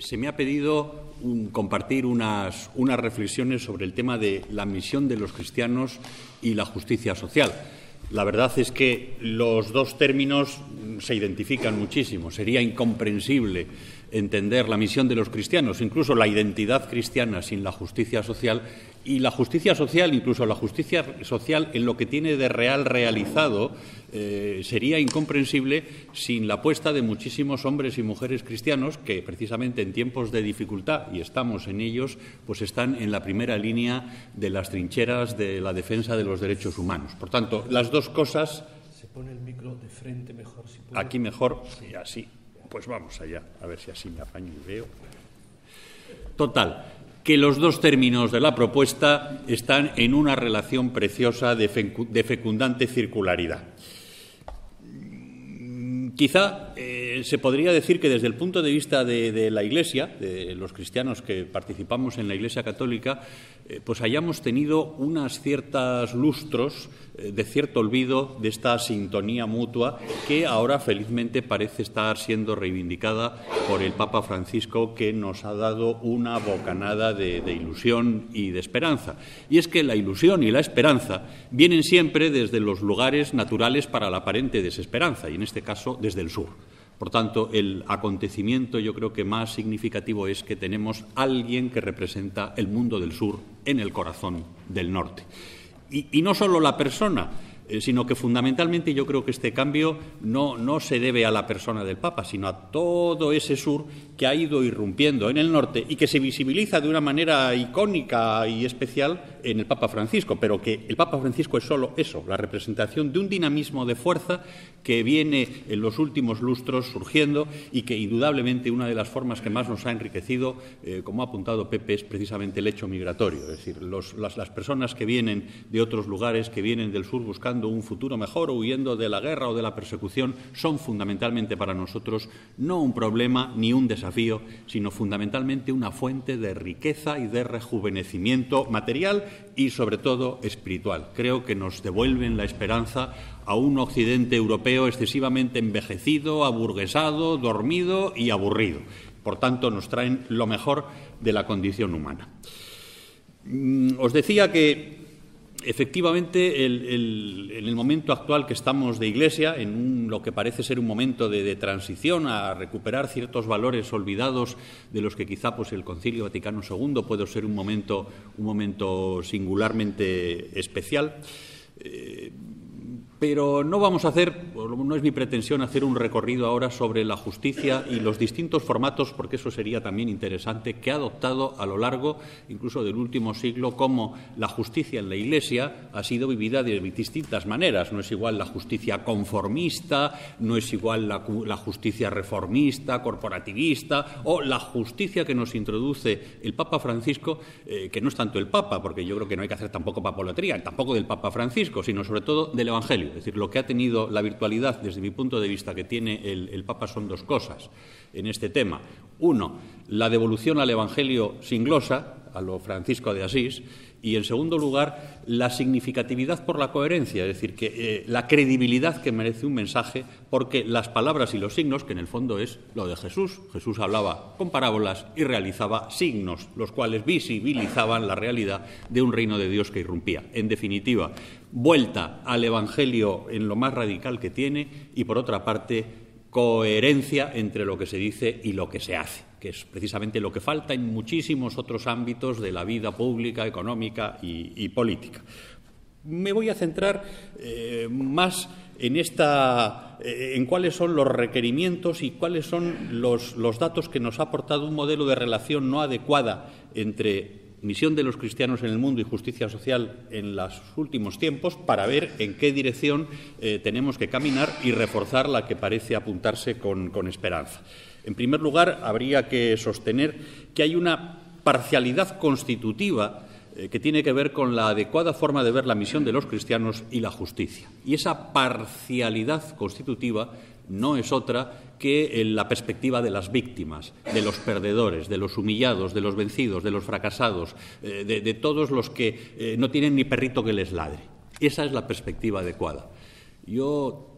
se me ha pedido compartir unas reflexiones sobre el tema de la misión de los cristianos y la justicia social. La verdad es que los dos términos se identifican muchísimo. Sería incomprensible entender la misión de los cristianos, incluso la identidad cristiana, sin la justicia social, y la justicia social, incluso la justicia social en lo que tiene de real realizado, sería incomprensible sin la apuesta de muchísimos hombres y mujeres cristianos que, precisamente en tiempos de dificultad, y estamos en ellos, pues están en la primera línea de las trincheras de la defensa de los derechos humanos. Por tanto, las dos cosas... Se pone el micro de frente mejor, si puede. Aquí mejor, y así. Pues vamos allá, a ver si así me apaño y veo. Total, que los dos términos de la propuesta están en una relación preciosa de fecundante circularidad. Quizá se podría decir que desde el punto de vista de la Iglesia, de los cristianos que participamos en la Iglesia católica, pues hayamos tenido unas ciertas lustros de cierto olvido de esta sintonía mutua que ahora felizmente parece estar siendo reivindicada por el Papa Francisco, que nos ha dado una bocanada de ilusión y de esperanza. Y es que la ilusión y la esperanza vienen siempre desde los lugares naturales para la aparente desesperanza, y en este caso desde el sur. Por tanto, el acontecimiento yo creo que más significativo es que tenemos a alguien que representa el mundo del sur en el corazón del norte. Y no solo la persona, sino que fundamentalmente yo creo que este cambio no se debe a la persona del Papa, sino a todo ese sur que ha ido irrumpiendo en el norte y que se visibiliza de una manera icónica y especial en el Papa Francisco, pero que el Papa Francisco es solo eso, la representación de un dinamismo de fuerza que viene en los últimos lustros surgiendo y que indudablemente una de las formas que más nos ha enriquecido, como ha apuntado Pepe, es precisamente el hecho migratorio, es decir, las personas que vienen de otros lugares, que vienen del sur buscando un futuro mejor o huyendo de la guerra o de la persecución, son fundamentalmente para nosotros no un problema ni un desafío, sino fundamentalmente una fuente de riqueza y de rejuvenecimiento material y sobre todo espiritual. Creo que nos devuelven la esperanza a un occidente europeo excesivamente envejecido, aburguesado, dormido y aburrido. Por tanto, nos traen lo mejor de la condición humana. Os decía que efectivamente, en el momento actual que estamos de Iglesia, en lo que parece ser un momento de transición a recuperar ciertos valores olvidados de los que quizá pues, el Concilio Vaticano II puede ser un momento singularmente especial, pero no vamos a hacer, no es mi pretensión hacer un recorrido ahora sobre la justicia y los distintos formatos, porque eso sería también interesante, que ha adoptado a lo largo incluso del último siglo, cómo la justicia en la Iglesia ha sido vivida de distintas maneras. No es igual la justicia conformista, no es igual la justicia reformista, corporativista, o la justicia que nos introduce el Papa Francisco, que no es tanto el Papa, porque yo creo que no hay que hacer tampoco papolatría, tampoco del Papa Francisco, sino sobre todo del Evangelio. Es decir, lo que ha tenido la virtualidad, desde mi punto de vista, que tiene el Papa son dos cosas en este tema. Uno, la devolución al Evangelio sin glosa, a lo Francisco de Asís, y, en segundo lugar, la significatividad por la coherencia, es decir, que la credibilidad que merece un mensaje, porque las palabras y los signos, que en el fondo es lo de Jesús. Jesús hablaba con parábolas y realizaba signos, los cuales visibilizaban la realidad de un reino de Dios que irrumpía. En definitiva, vuelta al Evangelio en lo más radical que tiene y, por otra parte, coherencia entre lo que se dice y lo que se hace, que es precisamente lo que falta en muchísimos otros ámbitos de la vida pública, económica y política. Me voy a centrar más en cuáles son los requerimientos y cuáles son los datos que nos ha aportado un modelo de relación no adecuada entre misión de los cristianos en el mundo y justicia social en los últimos tiempos, para ver en qué dirección tenemos que caminar y reforzar la que parece apuntarse con esperanza. En primer lugar, habría que sostener que hay una parcialidad constitutiva que tiene que ver con la adecuada forma de ver la misión de los cristianos y la justicia. Y esa parcialidad constitutiva no es otra que la perspectiva de las víctimas, de los perdedores, de los humillados, de los vencidos, de los fracasados, de todos los que no tienen ni perrito que les ladre. Esa es la perspectiva adecuada. Yo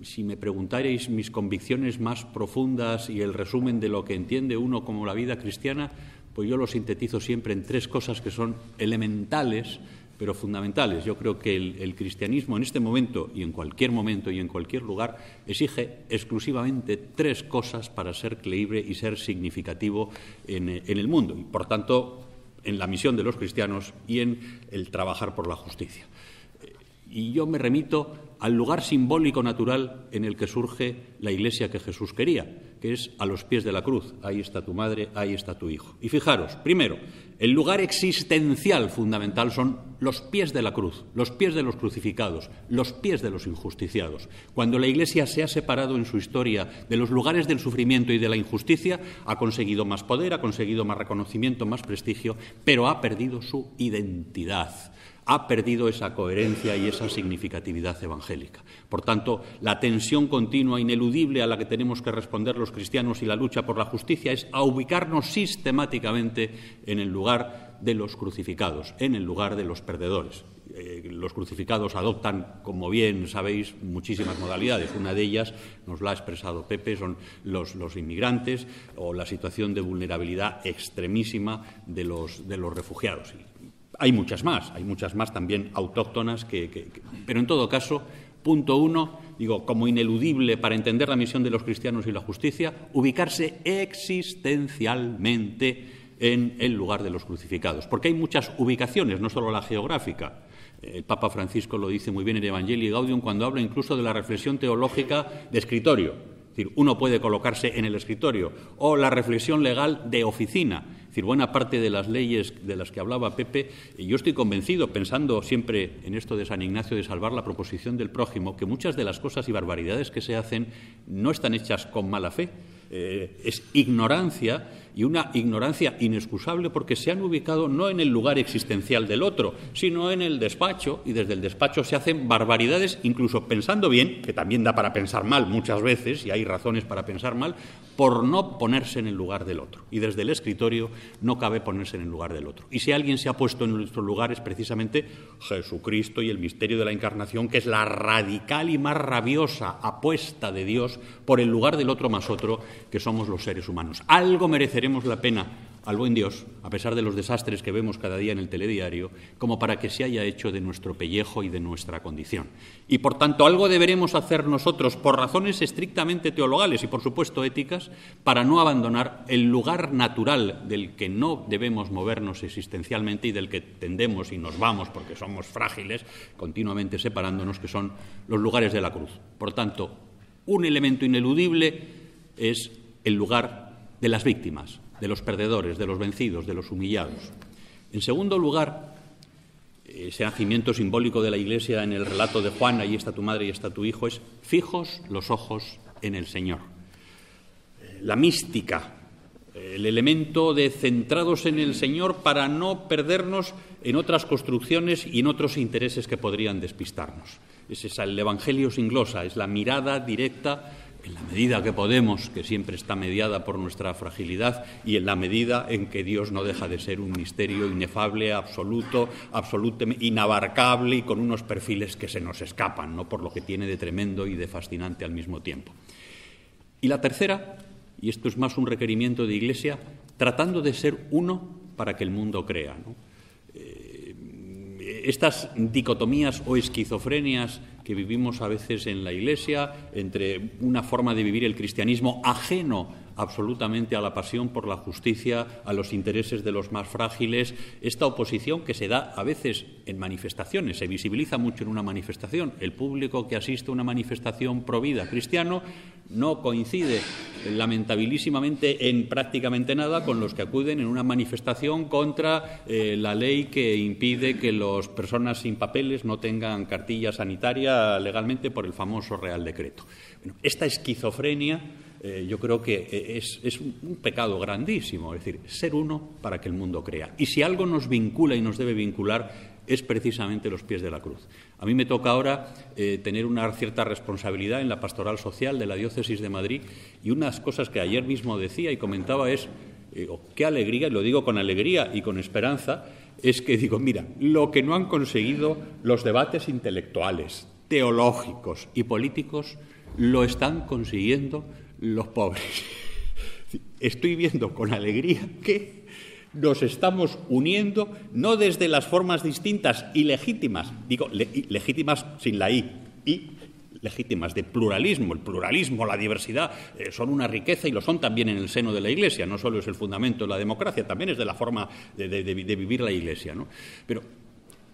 si me preguntarais mis convicciones más profundas y el resumen de lo que entiende uno como la vida cristiana, pues yo lo sintetizo siempre en 3 cosas que son elementales, pero fundamentales. Yo creo que el cristianismo en este momento y en cualquier lugar exige exclusivamente 3 cosas para ser creíble y ser significativo en el mundo y, por tanto, en la misión de los cristianos y en el trabajar por la justicia. Y yo me remito al lugar simbólico natural en el que surge la Iglesia que Jesús quería, que es a los pies de la cruz. Ahí está tu madre, ahí está tu hijo. Y fijaros, primero, el lugar existencial fundamental son los pies de la cruz, los pies de los crucificados, los pies de los injusticiados. Cuando la Iglesia se ha separado en su historia de los lugares del sufrimiento y de la injusticia, ha conseguido más poder, ha conseguido más reconocimiento, más prestigio, pero ha perdido su identidad. Ha perdido esa coherencia y esa significatividad evangélica. Por tanto, la tensión continua, ineludible a la que tenemos que responder los cristianos y la lucha por la justicia es a ubicarnos sistemáticamente en el lugar de los crucificados, en el lugar de los perdedores. Los crucificados adoptan, como bien sabéis, muchísimas modalidades. Una de ellas, nos la ha expresado Pepe, son los inmigrantes o la situación de vulnerabilidad extremísima de los refugiados. Hay muchas más también autóctonas, pero en todo caso, punto 1, digo, como ineludible para entender la misión de los cristianos y la justicia, ubicarse existencialmente en el lugar de los crucificados, porque hay muchas ubicaciones, no solo la geográfica. El Papa Francisco lo dice muy bien en Evangelii Gaudium cuando habla incluso de la reflexión teológica de escritorio. Es decir, uno puede colocarse en el escritorio, o la reflexión legal de oficina. Es decir, buena parte de las leyes de las que hablaba Pepe, y yo estoy convencido, pensando siempre en esto de San Ignacio de salvar la proposición del prójimo, que muchas de las cosas y barbaridades que se hacen no están hechas con mala fe. Es ignorancia, y una ignorancia inexcusable porque se han ubicado no en el lugar existencial del otro, sino en el despacho, y desde el despacho se hacen barbaridades, incluso pensando bien, que también da para pensar mal muchas veces, y hay razones para pensar mal, por no ponerse en el lugar del otro. Y desde el escritorio no cabe ponerse en el lugar del otro. Y si alguien se ha puesto en nuestro lugar es precisamente Jesucristo y el misterio de la Encarnación, que es la radical y más rabiosa apuesta de Dios por el lugar del otro más otro, que somos los seres humanos. Algo mereceremos la pena al buen Dios, a pesar de los desastres que vemos cada día en el telediario, como para que se haya hecho de nuestro pellejo y de nuestra condición. Y, por tanto, algo deberemos hacer nosotros, por razones estrictamente teologales y, por supuesto, éticas, para no abandonar el lugar natural del que no debemos movernos existencialmente y del que tendemos y nos vamos, porque somos frágiles, continuamente separándonos, que son los lugares de la cruz. Por tanto, un elemento ineludible es el lugar de las víctimas, de los perdedores, de los vencidos, de los humillados. En segundo lugar, ese nacimiento simbólico de la Iglesia en el relato de Juan, ahí está tu madre y está tu hijo, es fijos los ojos en el Señor. La mística, el elemento de centrados en el Señor para no perdernos en otras construcciones y en otros intereses que podrían despistarnos. Es el Evangelio sin glosa, es la mirada directa en la medida que podemos, que siempre está mediada por nuestra fragilidad, y en la medida en que Dios no deja de ser un misterio inefable, absoluto, inabarcable y con unos perfiles que se nos escapan, ¿no?, por lo que tiene de tremendo y de fascinante al mismo tiempo. Y la tercera, y esto es más un requerimiento de Iglesia, tratando de ser uno para que el mundo crea, ¿no? Estas dicotomías o esquizofrenias que vivimos a veces en la Iglesia entre una forma de vivir el cristianismo ajeno absolutamente a la pasión por la justicia, a los intereses de los más frágiles, esta oposición que se da a veces en manifestaciones, se visibiliza mucho en una manifestación. El público que asiste a una manifestación pro vida cristiano no coincide lamentabilísimamente en prácticamente nada con los que acuden en una manifestación contra la ley que impide que las personas sin papeles no tengan cartilla sanitaria legalmente por el famoso Real Decreto. Bueno, esta esquizofrenia yo creo que es un pecado grandísimo, es decir, ser uno para que el mundo crea. Y si algo nos vincula y nos debe vincular es precisamente los pies de la cruz. A mí me toca ahora tener una cierta responsabilidad en la pastoral social de la Diócesis de Madrid, y unas cosas que ayer mismo decía y comentaba es, qué alegría, y lo digo con alegría y con esperanza, es que digo, mira, lo que no han conseguido los debates intelectuales teológicos y políticos lo están consiguiendo los pobres. Estoy viendo con alegría que nos estamos uniendo, no desde las formas distintas y legítimas, digo legítimas sin la I, y legítimas de pluralismo. El pluralismo, la diversidad, son una riqueza y lo son también en el seno de la Iglesia. No solo es el fundamento de la democracia, también es de la forma de vivir la Iglesia, ¿no? Pero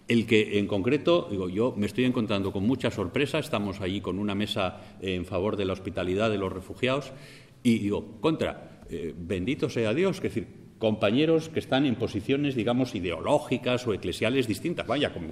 el que, en concreto, digo, yo me estoy encontrando con mucha sorpresa. Estamos allí con una mesa en favor de la hospitalidad de los refugiados y digo, bendito sea Dios, es decir, compañeros que están en posiciones, digamos, ideológicas o eclesiales distintas, vaya, como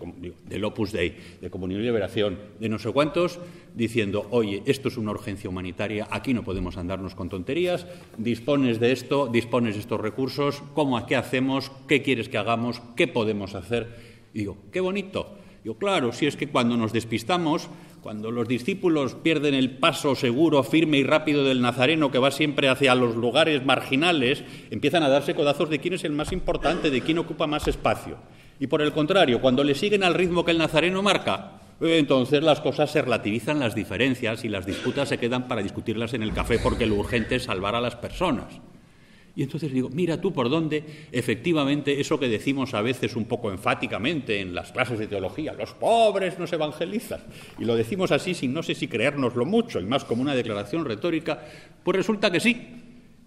del Opus Dei, de Comunión y Liberación, de no sé cuántos, diciendo, oye, esto es una urgencia humanitaria, aquí no podemos andarnos con tonterías, dispones de esto, dispones de estos recursos, ¿qué hacemos? ¿Qué quieres que hagamos? ¿Qué podemos hacer? Y digo, qué bonito. Digo, claro, si es que cuando nos despistamos, cuando los discípulos pierden el paso seguro, firme y rápido del nazareno que va siempre hacia los lugares marginales, empiezan a darse codazos de quién es el más importante, de quién ocupa más espacio. Y por el contrario, cuando le siguen al ritmo que el nazareno marca, entonces las cosas se relativizan, las diferencias, y las disputas se quedan para discutirlas en el café, porque lo urgente es salvar a las personas. Y entonces digo, mira tú por dónde, efectivamente, eso que decimos a veces un poco enfáticamente en las clases de teología, los pobres no se evangelizan, y lo decimos así sin no sé si creérnoslo mucho, y más como una declaración retórica, pues resulta que sí,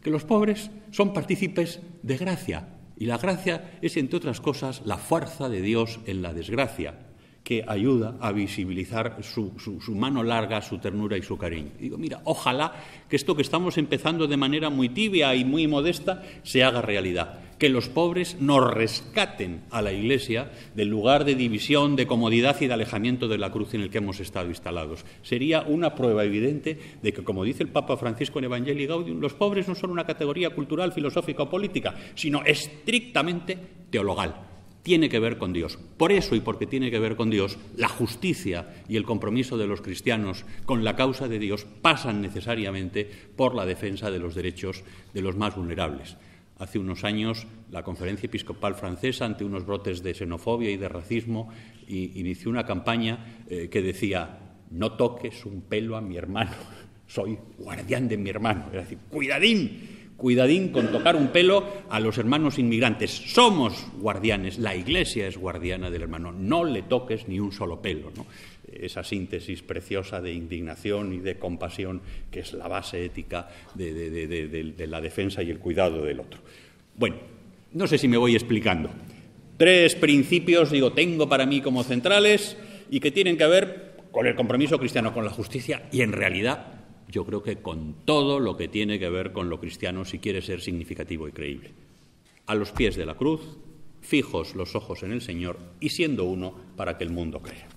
que los pobres son partícipes de gracia, y la gracia es, entre otras cosas, la fuerza de Dios en la desgracia, que ayuda a visibilizar su mano larga, su ternura y su cariño. Y digo, mira, ojalá que esto que estamos empezando de manera muy tibia y muy modesta se haga realidad, que los pobres nos rescaten a la Iglesia del lugar de división, de comodidad y de alejamiento de la cruz en el que hemos estado instalados. Sería una prueba evidente de que, como dice el Papa Francisco en Evangelii Gaudium, los pobres no son una categoría cultural, filosófica o política, sino estrictamente teologal. Tiene que ver con Dios. Por eso y porque tiene que ver con Dios, la justicia y el compromiso de los cristianos con la causa de Dios pasan necesariamente por la defensa de los derechos de los más vulnerables. Hace unos años, la Conferencia Episcopal Francesa, ante unos brotes de xenofobia y de racismo, inició una campaña que decía, no toques un pelo a mi hermano, soy guardián de mi hermano. Es decir, cuidadín con tocar un pelo a los hermanos inmigrantes. Somos guardianes, la Iglesia es guardiana del hermano. No le toques ni un solo pelo, ¿no? Esa síntesis preciosa de indignación y de compasión que es la base ética de la defensa y el cuidado del otro. Bueno, no sé si me voy explicando. 3 principios, tengo para mí como centrales y que tienen que ver con el compromiso cristiano con la justicia y, en realidad, yo creo que con todo lo que tiene que ver con lo cristiano si quiere ser significativo y creíble. A los pies de la cruz, fijos los ojos en el Señor y siendo uno para que el mundo crea.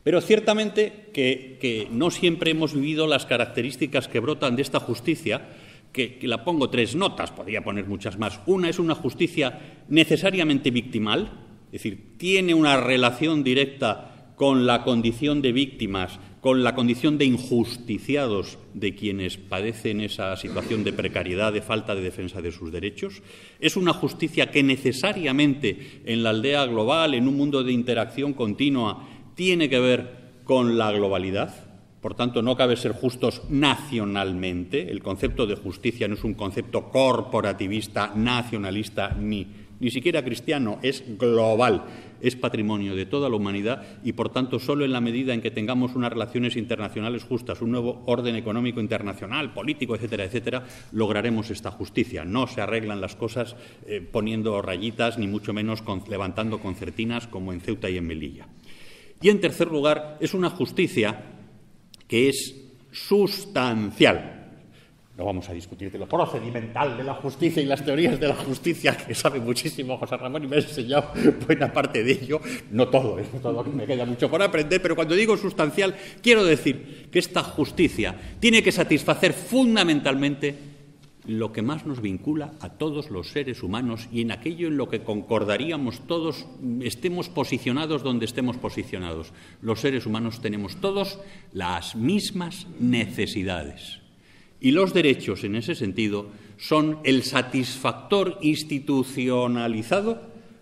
Pero ciertamente que no siempre hemos vivido las características que brotan de esta justicia, que la pongo 3 notas, podría poner muchas más. Una es una justicia necesariamente victimal, es decir, tiene una relación directa con la condición de víctimas, con la condición de injusticiados de quienes padecen esa situación de precariedad, de falta de defensa de sus derechos. Es una justicia que necesariamente en la aldea global, en un mundo de interacción continua, tiene que ver con la globalidad. Por tanto, no cabe ser justos nacionalmente. El concepto de justicia no es un concepto corporativista, nacionalista, ni siquiera cristiano, es global, es patrimonio de toda la humanidad y, por tanto, solo en la medida en que tengamos unas relaciones internacionales justas, un nuevo orden económico internacional, político, etcétera, etcétera, lograremos esta justicia. No se arreglan las cosas poniendo rayitas, ni mucho menos levantando concertinas como en Ceuta y en Melilla. Y, en tercer lugar, es una justicia que es sustancial. No vamos a discutir de lo procedimental de la justicia y las teorías de la justicia, que sabe muchísimo José Ramón y me ha enseñado buena parte de ello. No todo, me queda mucho por aprender, pero cuando digo sustancial, quiero decir que esta justicia tiene que satisfacer fundamentalmente lo que más nos vincula a todos los seres humanos y en aquello en lo que concordaríamos todos, estemos posicionados donde estemos posicionados. Los seres humanos tenemos todos las mismas necesidades. Y los derechos, en ese sentido, son el satisfactor institucionalizado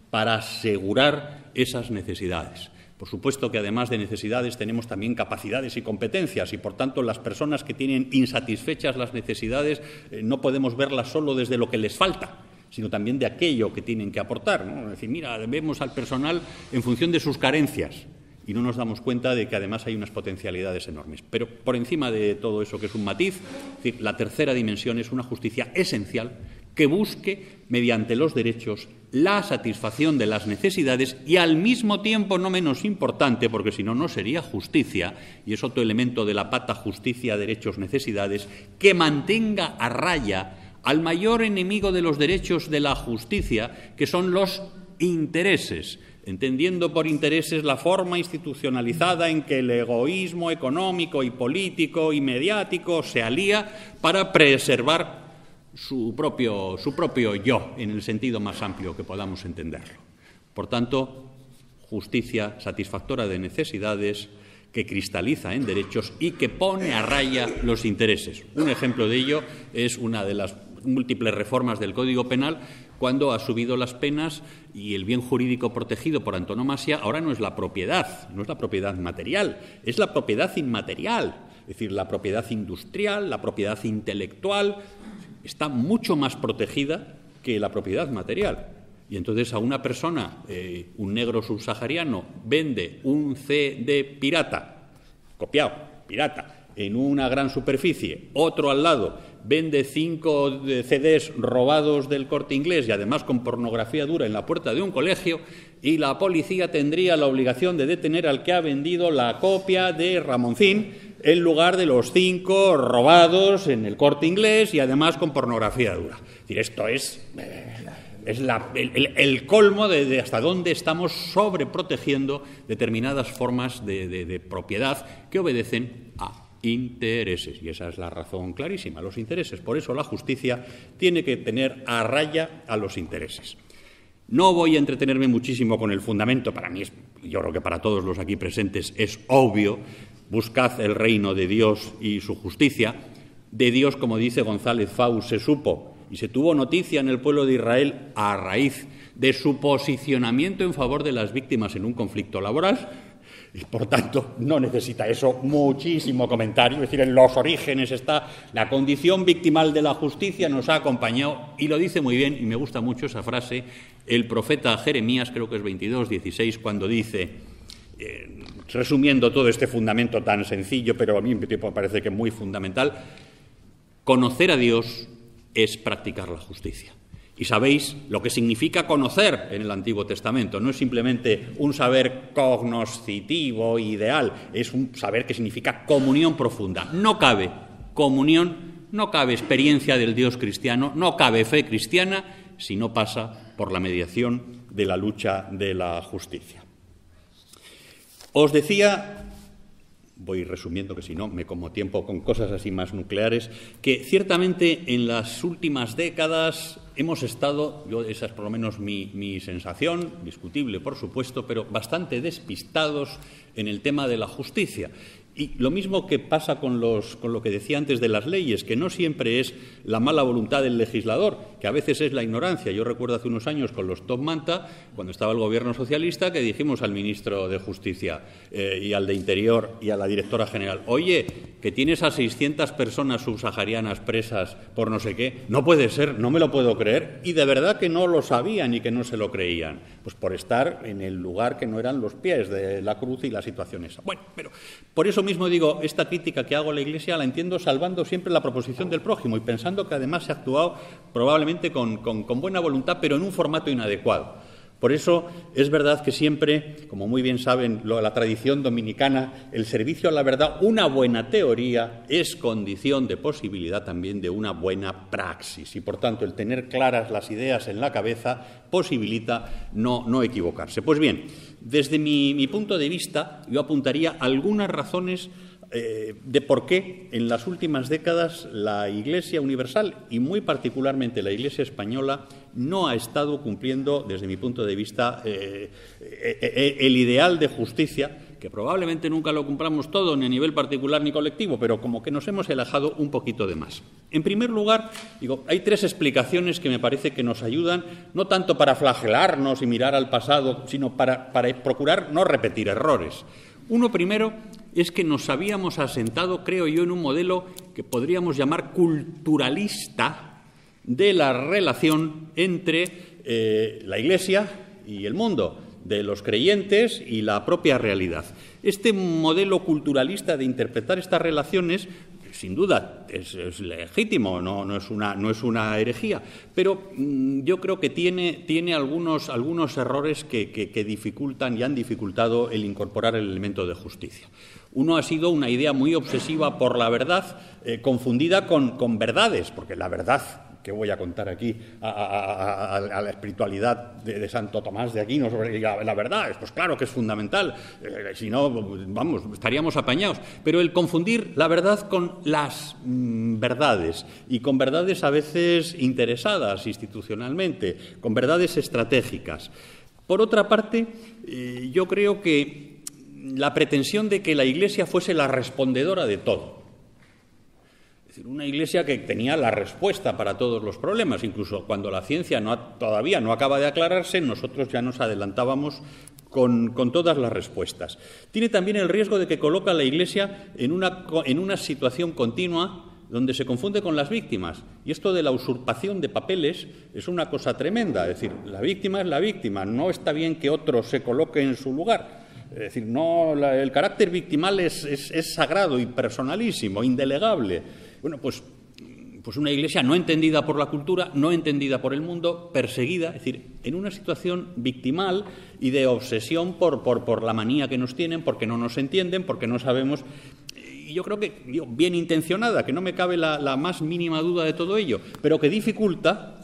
para asegurar esas necesidades. Por supuesto que además de necesidades tenemos también capacidades y competencias y, por tanto, las personas que tienen insatisfechas las necesidades no podemos verlas solo desde lo que les falta, sino también de aquello que tienen que aportar, ¿no? Es decir, mira, vemos al personal en función de sus carencias y no nos damos cuenta de que además hay unas potencialidades enormes. Pero por encima de todo eso, que es un matiz, es decir, la tercera dimensión es una justicia esencial que busque, mediante los derechos, la satisfacción de las necesidades y, al mismo tiempo, no menos importante, porque si no, no sería justicia, y es otro elemento de la pata justicia, derechos, necesidades, que mantenga a raya al mayor enemigo de los derechos de la justicia, que son los intereses, entendiendo por intereses la forma institucionalizada en que el egoísmo económico y político y mediático se alía para preservar su propio yo, en el sentido más amplio que podamos entenderlo. Por tanto, justicia satisfactora de necesidades, que cristaliza en derechos y que pone a raya los intereses. Un ejemplo de ello es una de las múltiples reformas del Código Penal, cuando ha subido las penas y el bien jurídico protegido por antonomasia ahora no es la propiedad material, es la propiedad inmaterial, es decir, la propiedad industrial, la propiedad intelectual, está mucho más protegida que la propiedad material. Y entonces a una persona, un negro subsahariano, vende un CD pirata, copiado, pirata, en una gran superficie, otro al lado vende 5 CDs robados del Corte Inglés y además con pornografía dura en la puerta de un colegio, y la policía tendría la obligación de detener al que ha vendido la copia de Ramoncín en lugar de los 5 robados en el Corte Inglés y además con pornografía dura. Es decir, esto es el colmo de hasta dónde estamos sobreprotegiendo determinadas formas de propiedad que obedecen a intereses. Y esa es la razón clarísima, los intereses. Por eso la justicia tiene que tener a raya a los intereses. No voy a entretenerme muchísimo con el fundamento. Para mí, yo creo que para todos los aquí presentes es obvio. Buscad el reino de Dios y su justicia. De Dios, como dice González Faus, se supo y se tuvo noticia en el pueblo de Israel a raíz de su posicionamiento en favor de las víctimas en un conflicto laboral, y por tanto no necesita eso muchísimo comentario. Es decir, en los orígenes está la condición victimal de la justicia, nos ha acompañado, y lo dice muy bien, y me gusta mucho esa frase, el profeta Jeremías, creo que es 22:16, cuando dice, resumiendo todo este fundamento tan sencillo, pero a mí me parece que muy fundamental, conocer a Dios es practicar la justicia. Y sabéis lo que significa conocer en el Antiguo Testamento. No es simplemente un saber cognoscitivo, ideal, es un saber que significa comunión profunda. No cabe comunión, no cabe experiencia del Dios cristiano, no cabe fe cristiana si no pasa por la mediación de la lucha de la justicia. Os decía, voy resumiendo que si no me como tiempo con cosas así más nucleares, que ciertamente en las últimas décadas hemos estado, esa es por lo menos mi sensación, discutible por supuesto, pero bastante despistados en el tema de la justicia. Y lo mismo que pasa con lo que decía antes de las leyes, que no siempre es la mala voluntad del legislador, que a veces es la ignorancia. Yo recuerdo hace unos años con los Top Manta, cuando estaba el gobierno socialista, que dijimos al ministro de Justicia y al de Interior y a la directora general, oye, que tienes a 600 personas subsaharianas presas por no sé qué, no puede ser, no me lo puedo creer, y de verdad que no lo sabían y que no se lo creían, pues por estar en el lugar que no eran los pies de la cruz y la situación esa. Bueno, pero por eso mismo digo, esta crítica que hago a la Iglesia la entiendo salvando siempre la proposición del prójimo y pensando que además se ha actuado probablemente con buena voluntad, pero en un formato inadecuado. Por eso es verdad que siempre, como muy bien saben la tradición dominicana, el servicio a la verdad, una buena teoría es condición de posibilidad también de una buena praxis. Y por tanto el tener claras las ideas en la cabeza posibilita no equivocarse. Pues bien, desde mi punto de vista yo apuntaría algunas razones de por qué en las últimas décadas la Iglesia universal y muy particularmente la Iglesia española no ha estado cumpliendo, desde mi punto de vista, el ideal de justicia que probablemente nunca lo cumplamos todo, ni a nivel particular ni colectivo, pero como que nos hemos alejado un poquito de más. En primer lugar, hay 3 explicaciones que me parece que nos ayudan, no tanto para flagelarnos y mirar al pasado, sino para procurar no repetir errores. Uno primero es que nos habíamos asentado, creo yo, en un modelo que podríamos llamar culturalista de la relación entre la Iglesia y el mundo, de los creyentes y la propia realidad. Este modelo culturalista de interpretar estas relaciones, sin duda, es legítimo, no es una herejía, pero yo creo que tiene algunos errores que dificultan y han dificultado el incorporar el elemento de justicia. Uno ha sido una idea muy obsesiva por la verdad, confundida con verdades, porque la verdad que voy a contar aquí a la espiritualidad de Santo Tomás de Aquino sobre la verdad, pues claro que es fundamental, si no, vamos, estaríamos apañados. Pero el confundir la verdad con las verdades, y con verdades a veces interesadas institucionalmente, con verdades estratégicas. Por otra parte, yo creo que la pretensión de que la Iglesia fuese la respondedora de todo. Es decir, una Iglesia que tenía la respuesta para todos los problemas, incluso cuando la ciencia todavía no acaba de aclararse, nosotros ya nos adelantábamos con todas las respuestas. Tiene también el riesgo de que coloca a la Iglesia en una situación continua donde se confunde con las víctimas. Y esto de la usurpación de papeles es una cosa tremenda. Es decir, la víctima es la víctima, no está bien que otro se coloque en su lugar. Es decir, el carácter victimal es sagrado y personalísimo, indelegable. Bueno, pues una Iglesia no entendida por la cultura, no entendida por el mundo, perseguida, es decir, en una situación victimal y de obsesión por la manía que nos tienen, porque no nos entienden, porque no sabemos. Y yo creo que bien intencionada, que no me cabe la más mínima duda de todo ello, pero que dificulta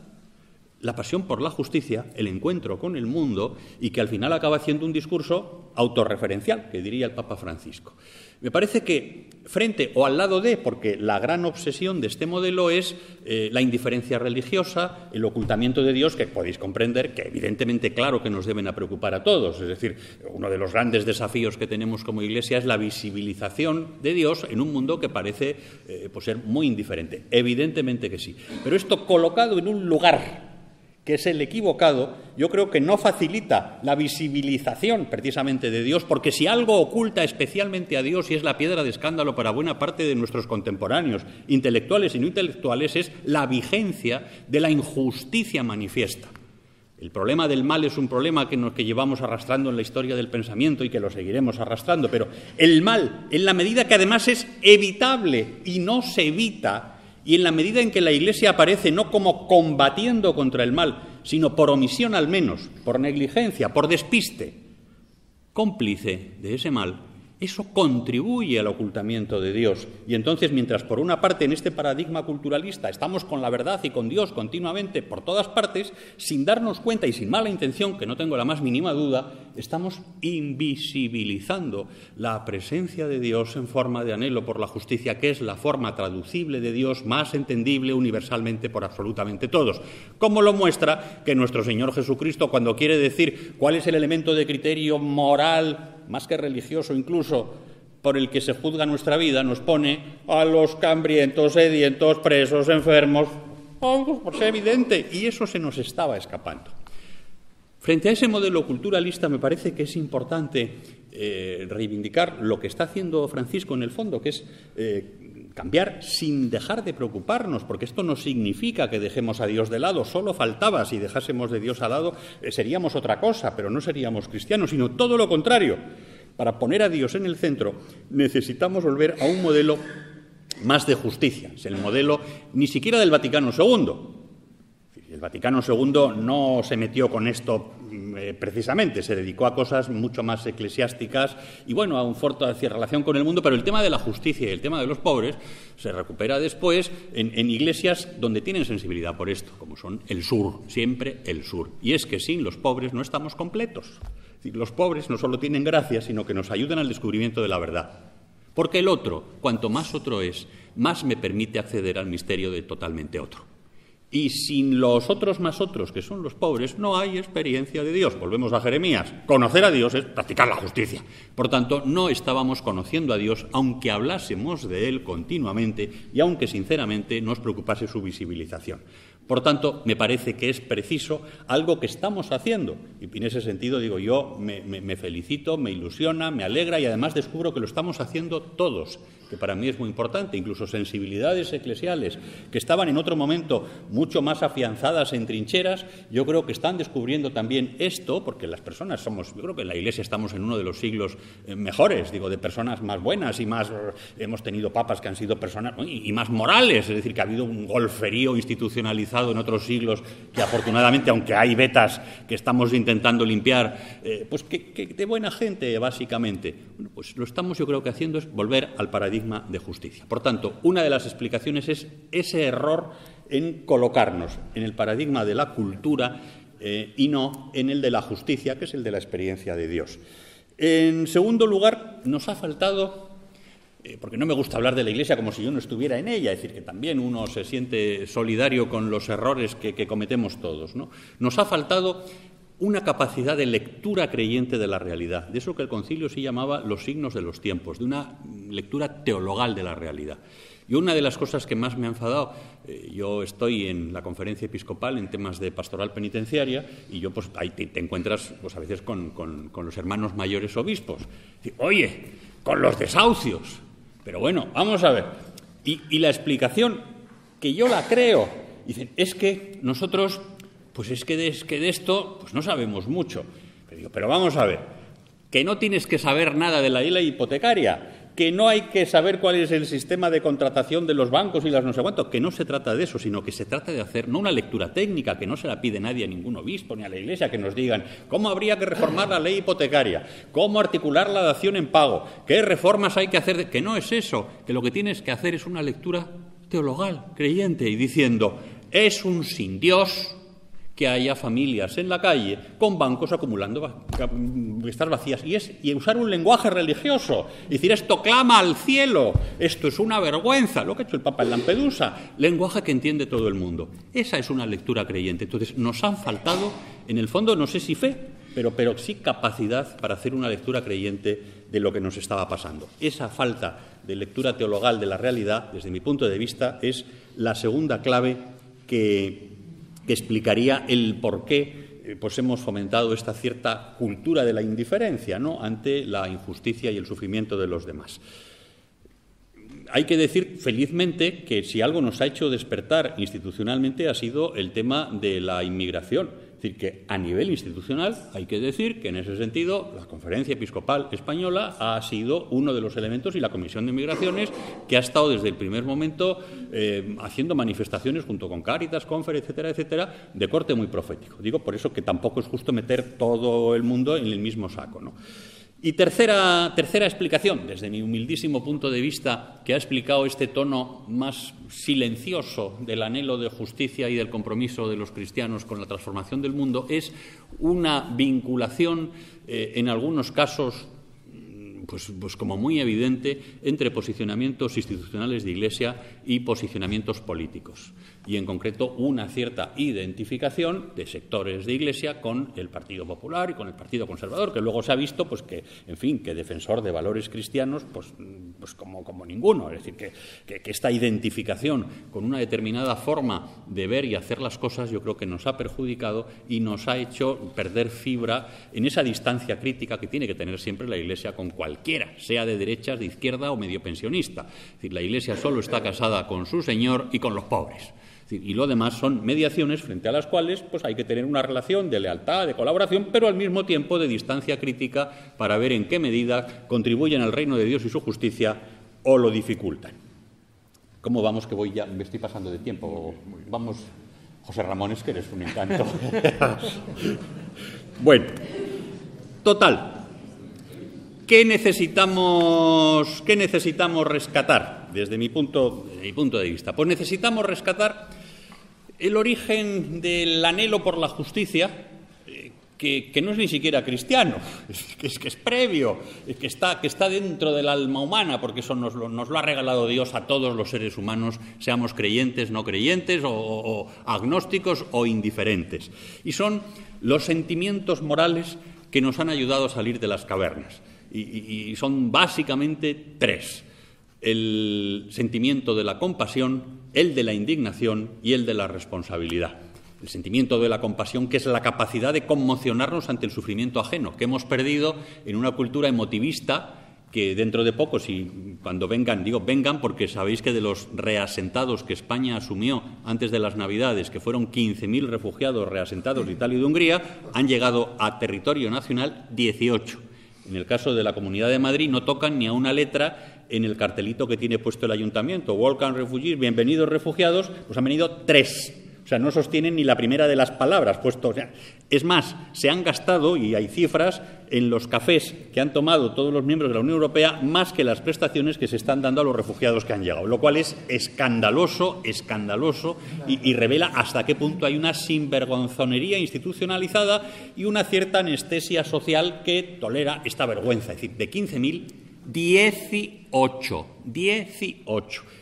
la pasión por la justicia, el encuentro con el mundo, y que al final acaba haciendo un discurso autorreferencial, que diría el Papa Francisco. Me parece que frente o al lado de, porque la gran obsesión de este modelo es la indiferencia religiosa, el ocultamiento de Dios, que podéis comprender que evidentemente claro que nos deben a preocupar a todos. Es decir, uno de los grandes desafíos que tenemos como Iglesia es la visibilización de Dios en un mundo que parece ser muy indiferente. Evidentemente que sí. Pero esto colocado en un lugar que es el equivocado, yo creo que no facilita la visibilización precisamente de Dios, porque si algo oculta especialmente a Dios y es la piedra de escándalo para buena parte de nuestros contemporáneos, intelectuales y no intelectuales, es la vigencia de la injusticia manifiesta. El problema del mal es un problema que llevamos arrastrando en la historia del pensamiento y que lo seguiremos arrastrando, pero el mal, en la medida que además es evitable y no se evita, y en la medida en que la Iglesia aparece no como combatiendo contra el mal, sino por omisión al menos, por negligencia, por despiste, cómplice de ese mal, eso contribuye al ocultamiento de Dios. Y entonces, mientras por una parte en este paradigma culturalista estamos con la verdad y con Dios continuamente por todas partes, sin darnos cuenta y sin mala intención, que no tengo la más mínima duda, estamos invisibilizando la presencia de Dios en forma de anhelo por la justicia, que es la forma traducible de Dios más entendible universalmente por absolutamente todos. Como lo muestra que nuestro Señor Jesucristo, cuando quiere decir cuál es el elemento de criterio moral, más que religioso incluso, por el que se juzga nuestra vida, nos pone a los hambrientos, sedientos, presos, enfermos, por ser evidente, y eso se nos estaba escapando. Frente a ese modelo culturalista me parece que es importante reivindicar lo que está haciendo Francisco en el fondo, que es cambiar sin dejar de preocuparnos, porque esto no significa que dejemos a Dios de lado, solo faltaba. Si dejásemos de Dios al lado seríamos otra cosa, pero no seríamos cristianos, sino todo lo contrario. Para poner a Dios en el centro necesitamos volver a un modelo más de justicia. Es el modelo ni siquiera del Vaticano II. El Vaticano II no se metió con esto precisamente, se dedicó a cosas mucho más eclesiásticas y, bueno, a un fuerte relación con el mundo, pero el tema de la justicia y el tema de los pobres se recupera después en iglesias donde tienen sensibilidad por esto, como son el sur, siempre el sur. Y es que sin los pobres no estamos completos. Es decir, los pobres no solo tienen gracia, sino que nos ayudan al descubrimiento de la verdad. Porque el otro, cuanto más otro es, más me permite acceder al misterio de totalmente otro. Y sin los otros más otros, que son los pobres, no hay experiencia de Dios. Volvemos a Jeremías. Conocer a Dios es practicar la justicia. Por tanto, no estábamos conociendo a Dios, aunque hablásemos de Él continuamente y aunque sinceramente nos preocupase su visibilización. Por tanto, me parece que es preciso algo que estamos haciendo. Y en ese sentido, digo, yo me felicito, me ilusiona, me alegra y además descubro que lo estamos haciendo todos, que para mí es muy importante. Incluso sensibilidades eclesiales que estaban en otro momento mucho más afianzadas en trincheras, yo creo que están descubriendo también esto, porque las personas somos, yo creo que en la Iglesia estamos en uno de los siglos mejores, digo, de personas más buenas y más, hemos tenido papas que han sido personas y más morales, es decir, que ha habido un golferío institucionalizado en otros siglos que afortunadamente, aunque hay vetas que estamos intentando limpiar, pues que de buena gente, básicamente. Bueno, pues lo estamos yo creo que haciendo es volver al paradigma de justicia. Por tanto, una de las explicaciones es ese error en colocarnos en el paradigma de la cultura y no en el de la justicia, que es el de la experiencia de Dios. En segundo lugar, nos ha faltado, porque no me gusta hablar de la Iglesia como si yo no estuviera en ella, es decir, que también uno se siente solidario con los errores que cometemos todos, ¿no? Nos ha faltado una capacidad de lectura creyente de la realidad, de eso que el Concilio sí llamaba los signos de los tiempos, de una lectura teologal de la realidad. Y una de las cosas que más me ha enfadado, yo estoy en la conferencia episcopal en temas de pastoral penitenciaria y yo pues ahí te encuentras pues a veces con los hermanos mayores obispos. Oye, con los desahucios. Pero bueno, vamos a ver. Y la explicación, que yo la creo, dicen, es que nosotros, pues es que de esto pues no sabemos mucho. Pero vamos a ver, que no tienes que saber nada de la ley hipotecaria, que no hay que saber cuál es el sistema de contratación de los bancos y las no sé cuánto, que no se trata de eso, sino que se trata de hacer no una lectura técnica, que no se la pide nadie a ningún obispo ni a la Iglesia, que nos digan cómo habría que reformar la ley hipotecaria, cómo articular la dación en pago, qué reformas hay que hacer, que no es eso, que lo que tienes que hacer es una lectura teologal, creyente, y diciendo, es un sin Dios que haya familias en la calle con bancos acumulando estas vacías y usar un lenguaje religioso, decir esto clama al cielo, esto es una vergüenza, lo que ha hecho el Papa en Lampedusa, lenguaje que entiende todo el mundo. Esa es una lectura creyente. Entonces nos han faltado, en el fondo, no sé si fe, pero sí capacidad para hacer una lectura creyente de lo que nos estaba pasando. Esa falta de lectura teologal de la realidad, desde mi punto de vista, es la segunda clave que explicaría el por qué pues hemos fomentado esta cierta cultura de la indiferencia, ¿no?, ante la injusticia y el sufrimiento de los demás. Hay que decir, felizmente, que si algo nos ha hecho despertar institucionalmente ha sido el tema de la inmigración. Es decir, que a nivel institucional hay que decir que en ese sentido la Conferencia Episcopal Española ha sido uno de los elementos y la Comisión de Migraciones que ha estado desde el primer momento haciendo manifestaciones junto con Cáritas, Confer, etcétera, etcétera, de corte muy profético. Digo por eso que tampoco es justo meter todo el mundo en el mismo saco, ¿no? Y tercera explicación, desde mi humildísimo punto de vista, que ha explicado este tono más silencioso del anhelo de justicia y del compromiso de los cristianos con la transformación del mundo, es una vinculación, en algunos casos, pues como muy evidente, entre posicionamientos institucionales de Iglesia y posicionamientos políticos. Y, en concreto, una cierta identificación de sectores de Iglesia con el Partido Popular y con el Partido Conservador, que luego se ha visto pues que, en fin, que defensor de valores cristianos, pues como ninguno. Es decir, que esta identificación con una determinada forma de ver y hacer las cosas, yo creo que nos ha perjudicado y nos ha hecho perder fibra en esa distancia crítica que tiene que tener siempre la Iglesia con cualquiera, sea de derechas, de izquierda o medio pensionista. Es decir, la Iglesia solo está casada con su Señor y con los pobres. Y lo demás son mediaciones frente a las cuales pues hay que tener una relación de lealtad, de colaboración, pero al mismo tiempo de distancia crítica para ver en qué medida contribuyen al reino de Dios y su justicia o lo dificultan. ¿Cómo vamos? Que voy ya, me estoy pasando de tiempo. Vamos, José Ramón, es que eres un encanto. Bueno, total. ¿Qué necesitamos rescatar desde mi punto de vista? Pues necesitamos rescatar el origen del anhelo por la justicia, que no es ni siquiera cristiano, que es previo, que está dentro del alma humana, porque eso nos lo ha regalado Dios a todos los seres humanos, seamos creyentes, no creyentes, o agnósticos o indiferentes. Y son los sentimientos morales que nos han ayudado a salir de las cavernas. Y son básicamente tres: el sentimiento de la compasión, el de la indignación y el de la responsabilidad. El sentimiento de la compasión, que es la capacidad de conmocionarnos ante el sufrimiento ajeno, que hemos perdido en una cultura emotivista que dentro de poco, cuando vengan, digo vengan porque sabéis que de los reasentados que España asumió antes de las Navidades, que fueron 15.000 refugiados reasentados de Italia y de Hungría, han llegado a territorio nacional 18. En el caso de la Comunidad de Madrid no tocan ni a una letra en el cartelito que tiene puesto el ayuntamiento. Welcome refugees, bienvenidos refugiados, pues han venido 3. O sea, no sostienen ni la primera de las palabras puestos. O sea, es más, se han gastado, y hay cifras, en los cafés que han tomado todos los miembros de la Unión Europea, más que las prestaciones que se están dando a los refugiados que han llegado, lo cual es escandaloso, y revela hasta qué punto hay una sinvergonzonería institucionalizada y una cierta anestesia social que tolera esta vergüenza. Es decir, de 15.000, 18.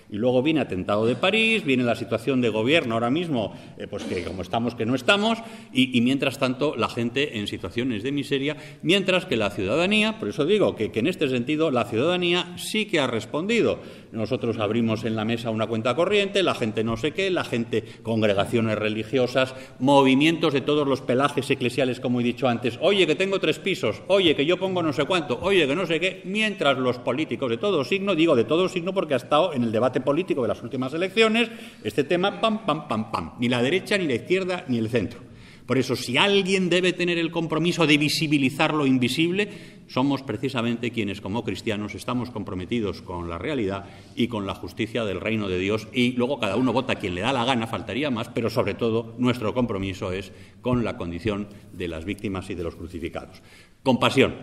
Y luego viene atentado de París, viene la situación de gobierno ahora mismo, pues que como estamos, que no estamos, y mientras tanto la gente en situaciones de miseria, mientras que la ciudadanía, por eso digo que en este sentido la ciudadanía sí que ha respondido. Nosotros abrimos en la mesa una cuenta corriente, la gente no sé qué, la gente, congregaciones religiosas, movimientos de todos los pelajes eclesiales, como he dicho antes, oye, que tengo 3 pisos, oye, que yo pongo no sé cuánto, oye, que no sé qué, mientras los políticos de todo signo, digo de todo signo porque ha estado en el debate político de las últimas elecciones, este tema, pam, pam, pam, pam, ni la derecha, ni la izquierda, ni el centro. Por eso, si alguien debe tener el compromiso de visibilizar lo invisible, somos precisamente quienes, como cristianos, estamos comprometidos con la realidad y con la justicia del reino de Dios, y luego cada uno vota a quien le da la gana, faltaría más, pero sobre todo nuestro compromiso es con la condición de las víctimas y de los crucificados. Compasión,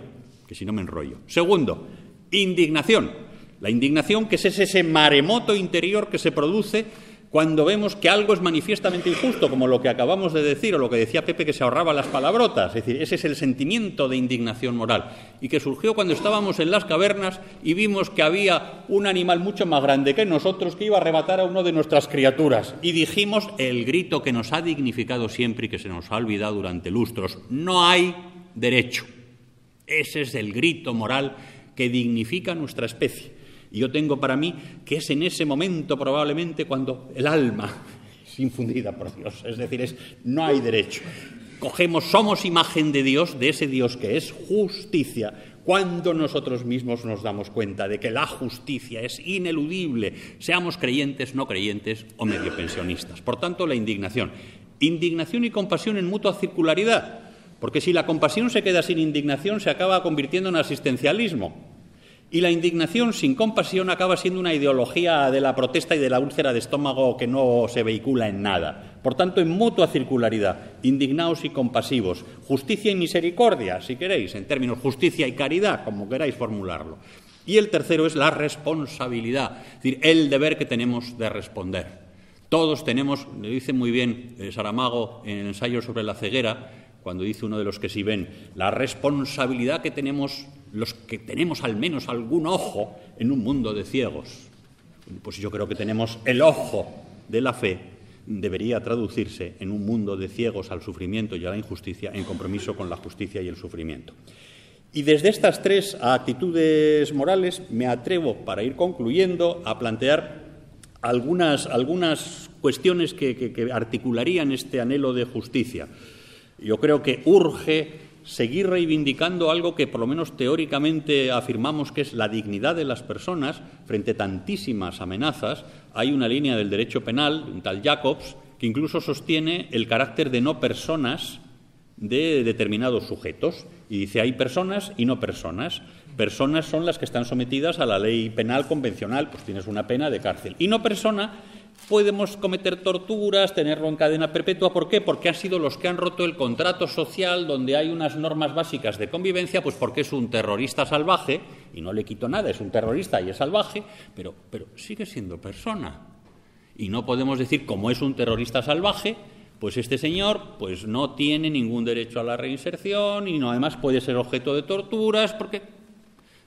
que si no me enrollo. Segundo, indignación. La indignación, que es ese maremoto interior que se produce cuando vemos que algo es manifiestamente injusto, como lo que acabamos de decir, o lo que decía Pepe, que se ahorraba las palabrotas. Es decir, ese es el sentimiento de indignación moral, y que surgió cuando estábamos en las cavernas y vimos que había un animal mucho más grande que nosotros que iba a arrebatar a uno de nuestras criaturas. Y dijimos el grito que nos ha dignificado siempre y que se nos ha olvidado durante lustros: no hay derecho. Ese es el grito moral que dignifica nuestra especie. Y yo tengo para mí que es en ese momento probablemente cuando el alma es infundida por Dios. Es decir, no hay derecho. Somos imagen de Dios, de ese Dios que es justicia, cuando nosotros mismos nos damos cuenta de que la justicia es ineludible, seamos creyentes, no creyentes o medio pensionistas. Por tanto, la indignación. Indignación y compasión en mutua circularidad, porque si la compasión se queda sin indignación, se acaba convirtiendo en asistencialismo. Y la indignación sin compasión acaba siendo una ideología de la protesta y de la úlcera de estómago que no se vehicula en nada. Por tanto, en mutua circularidad, indignaos y compasivos, justicia y misericordia, si queréis, en términos justicia y caridad, como queráis formularlo. Y el tercero es la responsabilidad, es decir, el deber que tenemos de responder. Todos tenemos, le dice muy bien Saramago en el ensayo sobre la ceguera, cuando dice uno de los que sí ven, la responsabilidad que tenemos los que tenemos al menos algún ojo en un mundo de ciegos. Pues yo creo que tenemos el ojo de la fe, debería traducirse en un mundo de ciegos al sufrimiento y a la injusticia, en compromiso con la justicia y el sufrimiento. Y desde estas 3 actitudes morales me atrevo, para ir concluyendo, a plantear algunas cuestiones que articularían este anhelo de justicia. Yo creo que urge seguir reivindicando algo que por lo menos teóricamente afirmamos que es la dignidad de las personas frente a tantísimas amenazas. Hay una línea del derecho penal, un tal Jacobs, que incluso sostiene el carácter de no personas de determinados sujetos. Y dice, hay personas y no personas. Personas son las que están sometidas a la ley penal convencional, pues tienes una pena de cárcel. Y no persona, podemos cometer torturas, tenerlo en cadena perpetua. ¿Por qué? Porque han sido los que han roto el contrato social donde hay unas normas básicas de convivencia, pues porque es un terrorista salvaje, y no le quito nada, es un terrorista y es salvaje, pero sigue siendo persona. Y no podemos decir, como es un terrorista salvaje, pues este señor pues no tiene ningún derecho a la reinserción y no, además puede ser objeto de torturas, porque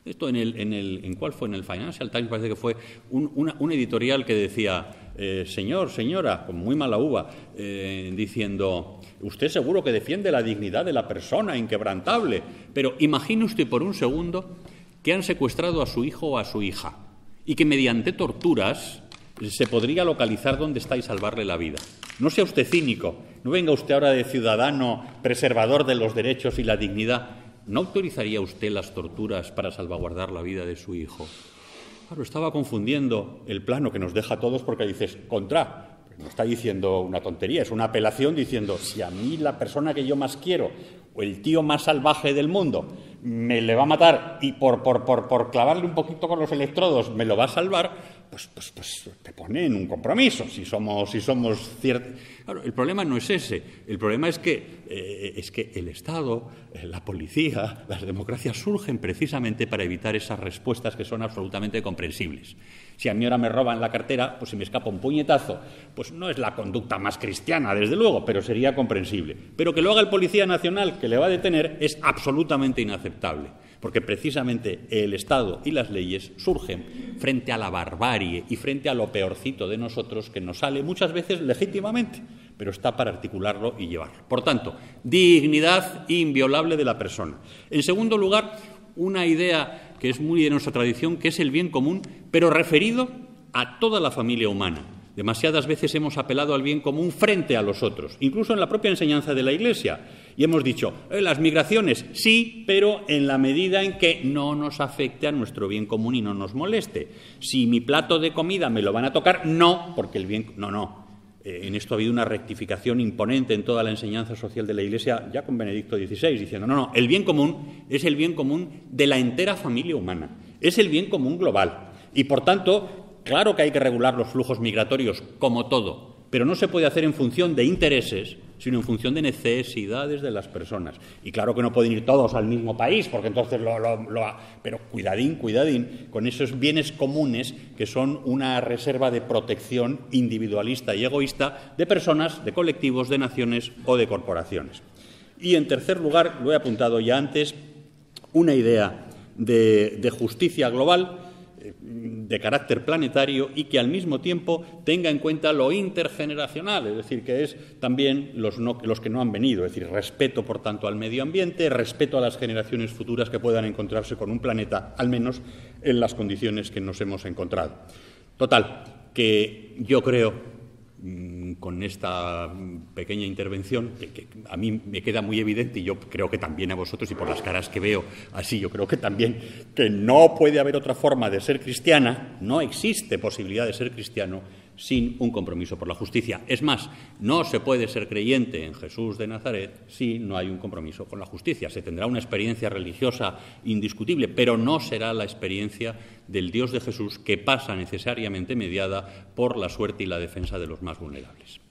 esto ¿en cuál fue? En el Financial Times parece que fue un editorial que decía, señor, señora, con muy mala uva, diciendo, usted seguro que defiende la dignidad de la persona inquebrantable, pero imagine usted por un segundo que han secuestrado a su hijo o a su hija y que mediante torturas se podría localizar dónde está y salvarle la vida. No sea usted cínico, no venga usted ahora de ciudadano preservador de los derechos y la dignidad. ¿No autorizaría usted las torturas para salvaguardar la vida de su hijo? Claro, estaba confundiendo el plano que nos deja a todos porque dices, contra, no está diciendo una tontería, es una apelación diciendo, si a mí la persona que yo más quiero o el tío más salvaje del mundo me le va a matar y por clavarle un poquito con los electrodos me lo va a salvar, pues te pone en un compromiso, si somos ciertos. Claro, el problema no es ese, el problema es que el Estado, la policía, las democracias surgen precisamente para evitar esas respuestas que son absolutamente comprensibles. Si a mí ahora me roban la cartera, pues si me escapa un puñetazo, pues no es la conducta más cristiana, desde luego, pero sería comprensible. Pero que lo haga el Policía Nacional, que le va a detener, es absolutamente inaceptable, porque precisamente el Estado y las leyes surgen frente a la barbarie y frente a lo peorcito de nosotros, que nos sale muchas veces legítimamente, pero está para articularlo y llevarlo. Por tanto, dignidad inviolable de la persona. En segundo lugar, una idea que es muy de nuestra tradición, que es el bien común, pero referido a toda la familia humana. Demasiadas veces hemos apelado al bien común frente a los otros, incluso en la propia enseñanza de la Iglesia. Y hemos dicho, las migraciones, sí, pero en la medida en que no nos afecte a nuestro bien común y no nos moleste. Si mi plato de comida me lo van a tocar, no, porque el bien... No. En esto ha habido una rectificación imponente en toda la enseñanza social de la Iglesia, ya con Benedicto XVI, diciendo, no, el bien común es el bien común de la entera familia humana, es el bien común global. Y, por tanto, claro que hay que regular los flujos migratorios, como todo, pero no se puede hacer en función de intereses, sino en función de necesidades de las personas. Y claro que no pueden ir todos al mismo país, porque entonces pero cuidadín con esos bienes comunes que son una reserva de protección individualista y egoísta de personas, de colectivos, de naciones o de corporaciones. Y en tercer lugar, lo he apuntado ya antes, una idea de justicia global de carácter planetario y que al mismo tiempo tenga en cuenta lo intergeneracional, es decir, que es también los que no han venido, es decir, respeto, por tanto, al medio ambiente, respeto a las generaciones futuras que puedan encontrarse con un planeta, al menos en las condiciones que nos hemos encontrado. Total, que yo creo, con esta pequeña intervención, que a mí me queda muy evidente, y yo creo que también a vosotros, y por las caras que veo así, yo creo que también, que no puede haber otra forma de ser cristiana, no existe posibilidad de ser cristiano sin un compromiso por la justicia. Es más, no se puede ser creyente en Jesús de Nazaret si no hay un compromiso con la justicia. Se tendrá una experiencia religiosa indiscutible, pero no será la experiencia del Dios de Jesús, que pasa necesariamente mediada por la suerte y la defensa de los más vulnerables.